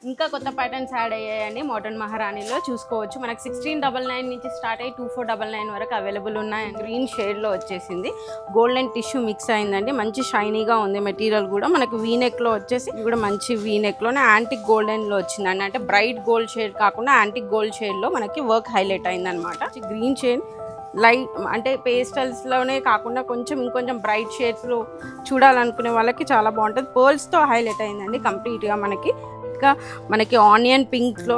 ఇంకా కొత్త patterns add అయ్యాయండి మోడర్న్ మహారాణిలో చూసుకోవచ్చు. మనకి 1699 నుంచి స్టార్ట్ అయ్యి 2499 వరకు అవైలబుల్ ఉన్నాయి. గ్రీన్ షేడ్లో వచ్చేసింది, గోల్డెన్ టిష్యూ మిక్స్ అయిందండి, మంచి షైనీగా ఉంది మెటీరియల్ కూడా. మనకి వీనెక్లో వచ్చేసి ఇది కూడా మంచి వీనెక్లోనే యాంటిక్ గోల్డెన్లో వచ్చిందండి, అంటే బ్రైట్ గోల్డ్ షేడ్ కాకుండా యాంటిక్ గోల్డ్ షేడ్లో మనకి వర్క్ హైలైట్ అయిందనమాట. గ్రీన్ షేడ్ లైట్ అంటే పేస్టల్స్లోనే కాకుండా కొంచెం ఇంకొంచెం బ్రైట్ షేడ్స్లో చూడాలనుకునే వాళ్ళకి చాలా బాగుంటుంది. పర్ల్స్తో హైలైట్ అయిందండి కంప్లీట్గా. మనకి ఆనియన్ పింక్లో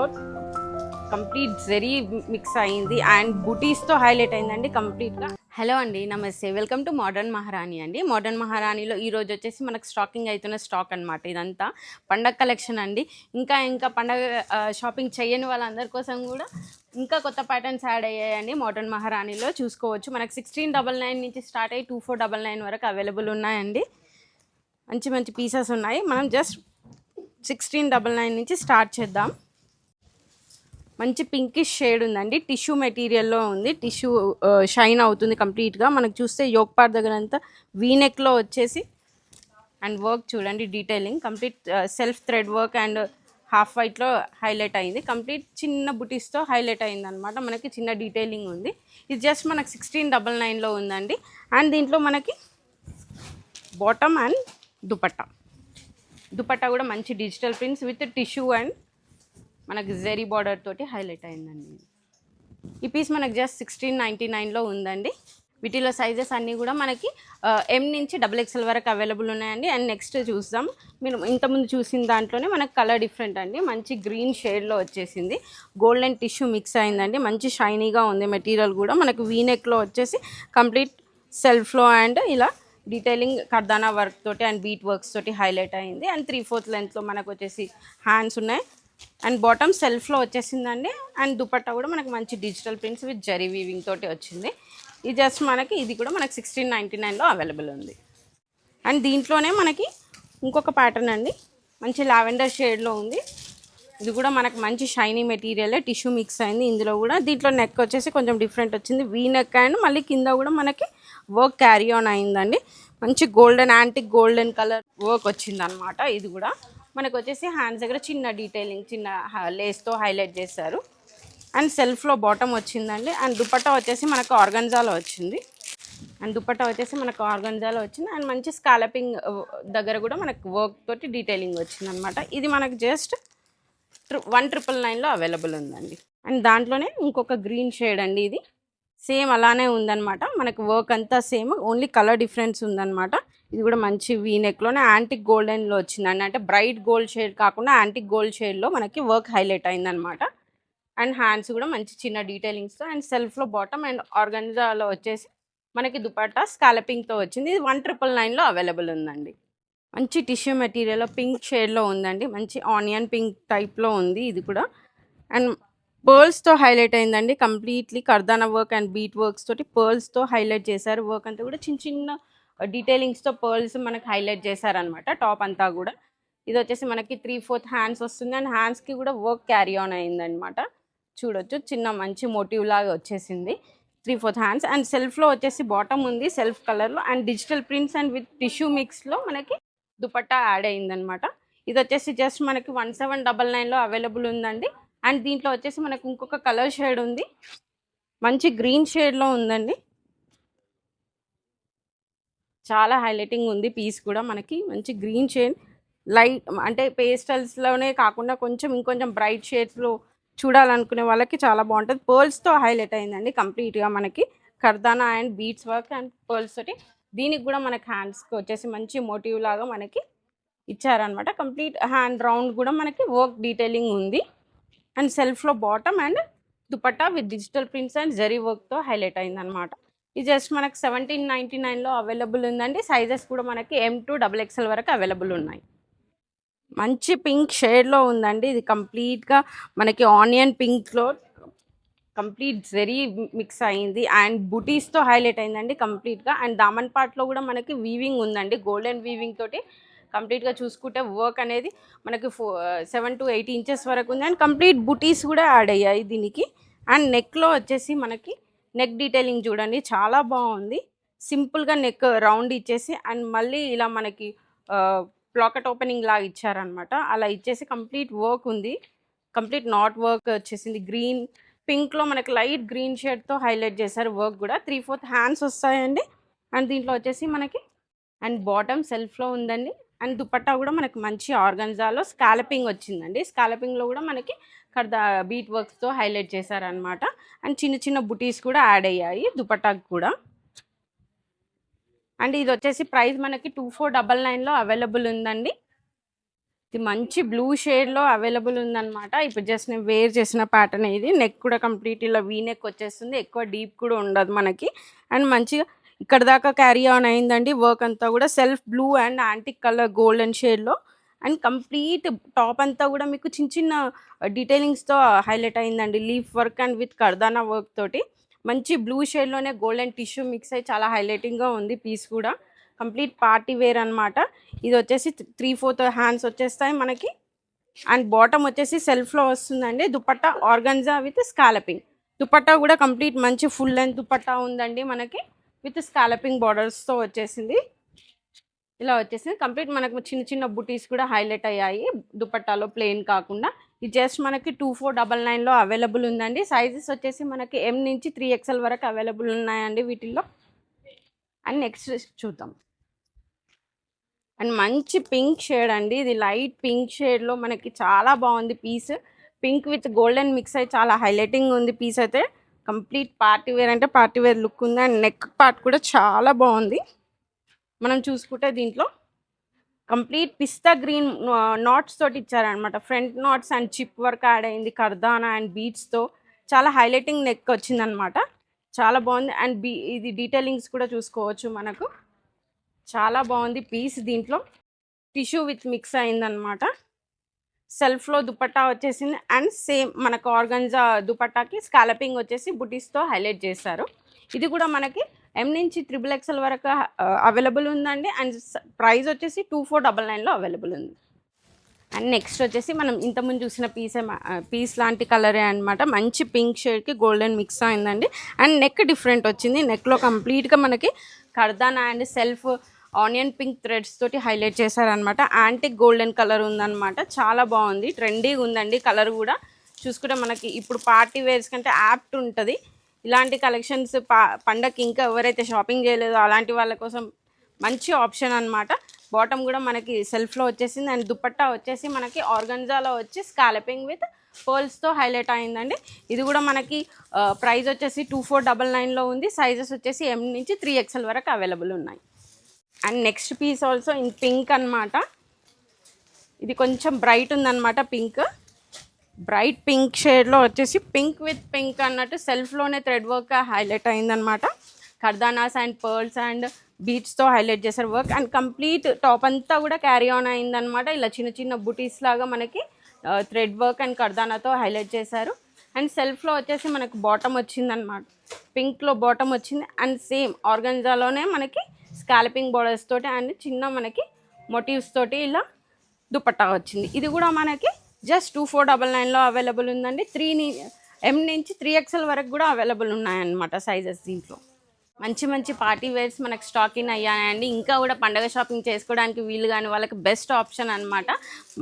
కంప్లీట్ జరీ మిక్స్ అయింది అండ్ బుటీస్తో హైలైట్ అయిందండి కంప్లీట్గా. హలో అండి, నమస్తే, వెల్కమ్ టు మోడర్న్ మహారాణి అండి. మోడర్న్ మహారాణిలో ఈరోజు వచ్చేసి మనకు స్టాకింగ్ అవుతున్న స్టాక్ అనమాట. ఇదంతా పండగ కలెక్షన్ అండి. ఇంకా పండగ షాపింగ్ చేయని వాళ్ళందరి కోసం కూడా ఇంకా కొత్త ప్యాటర్న్స్ యాడ్ అయ్యాయండి మోడర్న్ మహారాణిలో చూసుకోవచ్చు. మనకు 1699 నుంచి స్టార్ట్ అయ్యి 2499 వరకు అవైలబుల్ ఉన్నాయండి. మంచి మంచి పీసెస్ ఉన్నాయి. మనం జస్ట్ 1699 నుంచి స్టార్ట్ చేద్దాం. మంచి పింకిష్ షేడ్ ఉందండి, టిష్యూ మెటీరియల్లో ఉంది, టిష్యూ షైన్ అవుతుంది కంప్లీట్గా. మనకు చూస్తే యోక్ పార్ట్ దగ్గర అంతా వీనెక్లో వచ్చేసి అండ్ వర్క్ చూడండి, detailing complete self thread work and half వైట్లో హైలైట్ అయింది. కంప్లీట్ చిన్న బుటీస్తో హైలైట్ అయింది అనమాట. మనకి చిన్న డీటెయిలింగ్ ఉంది. ఇది జస్ట్ మనకి 1699లో ఉందండి. అండ్ దీంట్లో మనకి బాటమ్ అండ్ దుపట్టా కూడా మంచి digital prints with tissue and మనకి జెరీ బార్డర్ తోటి హైలైట్ అయిందండి. ఈ పీస్ మనకి జస్ట్ 1699లో ఉందండి. వీటిలో సైజెస్ అన్నీ కూడా మనకి M నుంచి XXL వరకు అవైలబుల్ ఉన్నాయండి. అండ్ నెక్స్ట్ చూద్దాం. మీరు ఇంతకుముందు చూసిన దాంట్లోనే మనకు కలర్ డిఫరెంట్ అండి, మంచి గ్రీన్ షేడ్లో వచ్చేసింది, గోల్డెన్ టిష్యూ మిక్స్ అయిందండి, మంచి షైనీగా ఉంది మెటీరియల్ కూడా. మనకు వీనెక్లో వచ్చేసి కంప్లీట్ సెల్ఫ్లో అండ్ ఇలా డీటెయిలింగ్ కర్దానా వర్క్ తోటి అండ్ బీట్ వర్క్స్ తోటి హైలైట్ అయింది. అండ్ 3/4 లెంత్లో మనకు వచ్చేసి హ్యాండ్స్ ఉన్నాయి. అండ్ బాటమ్ సెల్ఫ్లో వచ్చేసిందండి. అండ్ దుపట్టా కూడా మనకి మంచి digital prints with zari weaving తోటి వచ్చింది. ఇది జస్ట్ ఇది కూడా మనకి 1699లో అవైలబుల్ ఉంది. అండ్ దీంట్లోనే మనకి ఇంకొక ప్యాటర్న్ అండి, మంచి లావెండర్ షేడ్లో ఉంది. ఇది కూడా మనకు మంచి షైనీ మెటీరియల్, టిష్యూ మిక్స్ అయింది ఇందులో కూడా. దీంట్లో నెక్ వచ్చేసి కొంచెం డిఫరెంట్ వచ్చింది, వీ నెక్ అండ్ మళ్ళీ కింద కూడా మనకి వర్క్ క్యారీ ఆన్ అయిందండి. మంచి golden antique golden colour work వచ్చింది అనమాట. ఇది కూడా మనకు వచ్చేసి హ్యాండ్స్ దగ్గర చిన్న డీటెయిలింగ్, చిన్న లేస్తో హైలైట్ చేశారు. అండ్ సెల్ఫ్లో బాటమ్ వచ్చిందండి. అండ్ దుపట్టా వచ్చేసి మనకు ఆర్గన్జాలో వచ్చింది. అండ్ మంచి స్కాలపింగ్ దగ్గర కూడా మనకు వర్క్ తోటి డీటెయిలింగ్ వచ్చింది అనమాట. ఇది మనకు జస్ట్ 1999లో అవైలబుల్ ఉందండి. అండ్ దాంట్లోనే ఇంకొక గ్రీన్ షేడ్ అండి, ఇది సేమ్ అలానే ఉందన్నమాట. మనకు వర్క్ అంతా సేమ్, ఓన్లీ కలర్ డిఫరెన్స్ ఉందన్నమాట. ఇది కూడా మంచి వీనెక్లోనే యాంటిక్ గోల్డెన్లో వచ్చిందండి, అంటే బ్రైట్ గోల్డ్ షేడ్ కాకుండా యాంటిక్ గోల్డ్ షేడ్లో మనకి వర్క్ హైలైట్ అయిందనమాట. అండ్ హ్యాండ్స్ కూడా మంచి చిన్న డీటెయిలింగ్స్తో అండ్ సెల్ఫ్లో బాటమ్ అండ్ ఆర్గన్జాలో వచ్చేసి మనకి దుపట్టా స్కాలపింగ్తో వచ్చింది. ఇది 1999లో అవైలబుల్ ఉందండి. మంచి టిష్యూ మెటీరియల్ పింక్ షేడ్లో ఉందండి, మంచి ఆనియన్ పింక్ టైప్లో ఉంది ఇది కూడా. అండ్ పర్ల్స్తో హైలైట్ అయిందండి కంప్లీట్లీ, కర్దానా వర్క్ అండ్ బీట్ వర్క్స్ తోటి పర్ల్స్తో హైలైట్ చేశారు. వర్క్ అంతా కూడా చిన్న చిన్న డీటెయిలింగ్స్తో పర్ల్స్ మనకి హైలైట్ చేశారనమాట టాప్ అంతా కూడా. ఇది వచ్చేసి మనకి 3/4 హ్యాండ్స్ వస్తుంది అండ్ హ్యాండ్స్కి కూడా వర్క్ క్యారీ ఆన్ అయిందనమాట. చూడొచ్చు, చిన్న మంచి మోటివ్ లాగా వచ్చేసింది, 3/4 హ్యాండ్స్. అండ్ సెల్ఫ్లో వచ్చేసి బాటమ్ ఉంది సెల్ఫ్ కలర్లో and digital prints and with tissue మిక్స్లో మనకి దుపట్టా యాడ్ అయిందనమాట. ఇది వచ్చేసి జస్ట్ మనకి 1799లో అవైలబుల్ ఉందండి. అండ్ దీంట్లో వచ్చేసి మనకు ఇంకొక కలర్ షేడ్ ఉంది, మంచి గ్రీన్ షేడ్లో ఉందండి, చాలా హైలైటింగ్ ఉంది పీస్ కూడా. మనకి మంచి గ్రీన్ షేడ్ లైట్ అంటే పేస్టల్స్లోనే కాకుండా కొంచెం ఇంకొంచెం బ్రైట్ షేడ్స్లో చూడాలనుకునే వాళ్ళకి చాలా బాగుంటుంది. పర్ల్స్తో హైలైట్ అయిందండి కంప్లీట్గా, మనకి కర్దానా and beads work and pearls తోటి. దీనికి కూడా మనకి హ్యాండ్స్కి వచ్చేసి మంచి మోటివ్ లాగా మనకి ఇచ్చారనమాట. కంప్లీట్ హ్యాండ్ రౌండ్ కూడా మనకి వర్క్ డీటెయిలింగ్ ఉంది. అండ్ సెల్ఫ్లో bottom and dupatta with digital prints and zari వర్క్తో హైలైట్ అయిందనమాట. ఇది జస్ట్ మనకి 1799లో అవైలబుల్ ఉందండి. సైజెస్ కూడా మనకి M to XXL వరకు అవైలబుల్ ఉన్నాయి. మంచి పింక్ షేడ్లో ఉందండి, ఇది కంప్లీట్గా మనకి ఆనియన్ పింక్లో కంప్లీట్ జరీ మిక్స్ అయింది అండ్ బుటీస్తో హైలైట్ అయిందండి కంప్లీట్గా. అండ్ దామన్ పార్ట్లో కూడా మనకి వీవింగ్ ఉందండి, గోల్డెన్ వీవింగ్ తోటి కంప్లీట్గా చూసుకుంటే వర్క్ అనేది మనకి 7 to 8 ఇంచెస్ వరకు ఉంది. అండ్ కంప్లీట్ బుటీస్ కూడా యాడ్ అయ్యాయి దీనికి. అండ్ నెక్లో వచ్చేసి మనకి నెక్ డీటెయిలింగ్ చూడండి, చాలా బాగుంది. సింపుల్గా నెక్ రౌండ్ ఇచ్చేసి అండ్ మళ్ళీ ఇలా మనకి ప్లాకెట్ ఓపెనింగ్ లాగా ఇచ్చారనమాట. అలా ఇచ్చేసి కంప్లీట్ వర్క్ ఉంది. కంప్లీట్ నాట్ వర్క్ వచ్చేసింది. గ్రీన్ పింక్లో మనకి లైట్ గ్రీన్ షేడ్తో హైలైట్ చేశారు. వర్క్ కూడా 3/4 హ్యాండ్స్ వస్తాయండి. అండ్ దీంట్లో వచ్చేసి మనకి అండ్ బాటమ్ సెల్ఫ్లో ఉందండి. అండ్ దుపట్టా కూడా మనకి మంచి ఆర్గన్జాలో స్కాలపింగ్ వచ్చిందండి. స్కాలపింగ్లో కూడా మనకి కర్దా బీట్ వర్క్స్తో హైలైట్ చేశారనమాట. అండ్ చిన్న చిన్న బుటీస్ కూడా యాడ్ అయ్యాయి దుపట్టాకి కూడా. అండ్ ఇది వచ్చేసి ప్రైస్ మనకి 2499లో అవైలబుల్ ఉందండి. ఇది మంచి బ్లూ షేడ్లో అవైలబుల్ ఉందన్నమాట. ఇప్పుడు జస్ట్ నేను వేర్ చేసిన ప్యాటర్న్ ఇది. నెక్ కూడా కంప్లీట్ ఇలా వీ నెక్ వచ్చేస్తుంది. ఎక్కువ డీప్ కూడా ఉండదు మనకి. అండ్ మంచిగా ఇక్కడ దాకా క్యారీ ఆన్ అయిందండి. వర్క్ అంతా కూడా self blue and antique colour golden షేడ్లో. అండ్ కంప్లీట్ టాప్ అంతా కూడా మీకు చిన్న చిన్న డీటెయిలింగ్స్తో హైలైట్ అయిందండి. లీఫ్ వర్క్ అండ్ విత్ కర్దానా వర్క్ తోటి మంచి బ్లూ షేడ్లోనే గోల్డెన్ టిష్యూ మిక్స్ అయ్యి చాలా హైలైటింగ్గా ఉంది పీస్ కూడా. కంప్లీట్ పార్టీ వేర్ అనమాట. ఇది వచ్చేసి 3/4 హ్యాండ్స్ వచ్చేస్తాయి మనకి. అండ్ బాటమ్ వచ్చేసి సెల్ఫ్లో వస్తుందండి. Dupatta organza with scalloping. Dupatta కూడా కంప్లీట్ మంచి ఫుల్ లెంత్ దుపట్టా ఉందండి మనకి. విత్ స్కాలపింగ్ బార్డర్స్తో వచ్చేసింది. ఇలా వచ్చేసింది. కంప్లీట్ మనకు చిన్న చిన్న బుటీస్ కూడా హైలైట్ అయ్యాయి దుపట్టాలో ప్లెయిన్ కాకుండా. ఇది జస్ట్ మనకి 2499లో అవైలబుల్ ఉందండి. సైజెస్ వచ్చేసి మనకి M నుంచి 3XL వరకు అవైలబుల్ ఉన్నాయండి వీటిల్లో. అండ్ నెక్స్ట్ చూద్దాం. అండ్ మంచి పింక్ షేడ్ అండి. ఇది లైట్ పింక్ షేడ్లో మనకి చాలా బాగుంది piece. Pink with golden mix అయ్యి చాలా హైలైటింగ్ ఉంది పీస్ అయితే. కంప్లీట్ పార్టీ వేర్ అంటే పార్టీ వేర్ లుక్ ఉంది. అండ్ నెక్ పార్ట్ కూడా చాలా బాగుంది. మనం చూసుకుంటే దీంట్లో కంప్లీట్ పిస్తా గ్రీన్ నాట్స్ తోటి ఇచ్చారనమాట. Front knots and chip work add అయింది కర్దానా అండ్ బీట్స్తో. చాలా హైలైటింగ్ నెక్ వచ్చిందనమాట. చాలా బాగుంది. అండ్ ఇది డీటెయిలింగ్స్ కూడా చూసుకోవచ్చు మనకు. చాలా బాగుంది పీస్. దీంట్లో టిష్యూ విత్ మిక్స్ అయిందనమాట. సెల్ఫ్లో దుపట్టా వచ్చేసింది. అండ్ సేమ్ మనకు ఆర్గన్జా దుపట్టాకి స్కాలపింగ్ వచ్చేసి బుటీస్తో హైలైట్ చేశారు. ఇది కూడా మనకి M నుంచి XXL వరకు అవైలబుల్ ఉందండి. అండ్ ప్రైస్ వచ్చేసి 2499లో అవైలబుల్ ఉంది. అండ్ నెక్స్ట్ వచ్చేసి మనం ఇంతకుముందు చూసిన పీస్ లాంటి కలరే అనమాట. మంచి పింక్ షేడ్కి గోల్డెన్ మిక్స్ అయిందండి. అండ్ నెక్ డిఫరెంట్ వచ్చింది. నెక్లో కంప్లీట్గా మనకి కర్దానా and self onion pink threads తోటి హైలైట్ చేశారనమాట. యాంటిక్ గోల్డెన్ కలర్ ఉందన్నమాట. చాలా బాగుంది. ట్రెండీగా ఉందండి కలర్ కూడా. చూసుకుంటే మనకి ఇప్పుడు పార్టీ వేర్స్ కంటే యాప్ట్ ఉంటుంది ఇలాంటి కలెక్షన్స్. పండగకి ఇంకా ఎవరైతే షాపింగ్ చేయలేదో అలాంటి వాళ్ళ కోసం మంచి ఆప్షన్ అనమాట. బాటమ్ కూడా మనకి సెల్ఫ్లో వచ్చేసింది. అండ్ దుపట్టా వచ్చేసి మనకి ఆర్గన్జాలో వచ్చి స్కాలపింగ్ విత్ పర్ల్స్తో హైలైట్ అయిందండి. ఇది కూడా మనకి ప్రైస్ వచ్చేసి 2499లో ఉంది. సైజెస్ వచ్చేసి M నుంచి 3XL వరకు అవైలబుల్ ఉన్నాయి. And next piece also in pink అనమాట. ఇది కొంచెం బ్రైట్ ఉందన్నమాట పింక్. బ్రైట్ పింక్ షేడ్లో వచ్చేసి పింక్ విత్ పింక్ అన్నట్టు సెల్ఫ్లోనే థ్రెడ్ వర్క్ హైలైట్ అయిందనమాట. కర్దానాస్ అండ్ పర్ల్స్ అండ్ బీట్స్తో హైలైట్ చేశారు వర్క్. అండ్ కంప్లీట్ టాప్ అంతా కూడా క్యారీ ఆన్ అయిందనమాట. ఇలా చిన్న చిన్న బుటీస్ లాగా మనకి థ్రెడ్ వర్క్ అండ్ కర్దానాతో హైలైట్ చేశారు. అండ్ సెల్ఫ్లో వచ్చేసి మనకు బాటమ్ వచ్చిందనమాట. పింక్లో బాటమ్ వచ్చింది. అండ్ సేమ్ ఆర్గన్జాలోనే మనకి స్కాలపింగ్ బోర్డర్స్ తోటి అండ్ చిన్న మనకి మోటివ్స్ తోటి ఇలా దుపట్టా వచ్చింది. ఇది కూడా మనకి జస్ట్ 2499లో అవైలబుల్ ఉందండి. M నుంచి 3XL వరకు కూడా అవైలబుల్ ఉన్నాయన్నమాట సైజెస్. దీంట్లో మంచి మంచి పార్టీ వేర్స్ మనకు స్టాక్ ఇన్ అయ్యాయండి. ఇంకా కూడా పండగ షాపింగ్ చేసుకోవడానికి వీలు కానీ వాళ్ళకి బెస్ట్ ఆప్షన్ అనమాట.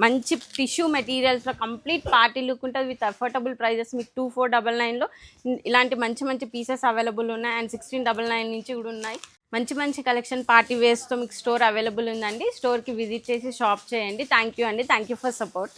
మంచి టిష్యూ మెటీరియల్స్లో కంప్లీట్ పార్టీ లుక్ ఉంటుంది విత్ అఫోర్డబుల్ ప్రైజెస్. మీకు 2499లో ఇలాంటి మంచి మంచి పీసెస్ అవైలబుల్ ఉన్నాయి. అండ్ 1699 నుంచి కూడా ఉన్నాయి. మంచి మంచి కలెక్షన్ పార్టీ వేర్స్తో మీకు స్టోర్ అవైలబుల్ ఉందండి. స్టోర్కి విజిట్ చేసి షాప్ చేయండి. థ్యాంక్ యూ అండి. Thank you for support.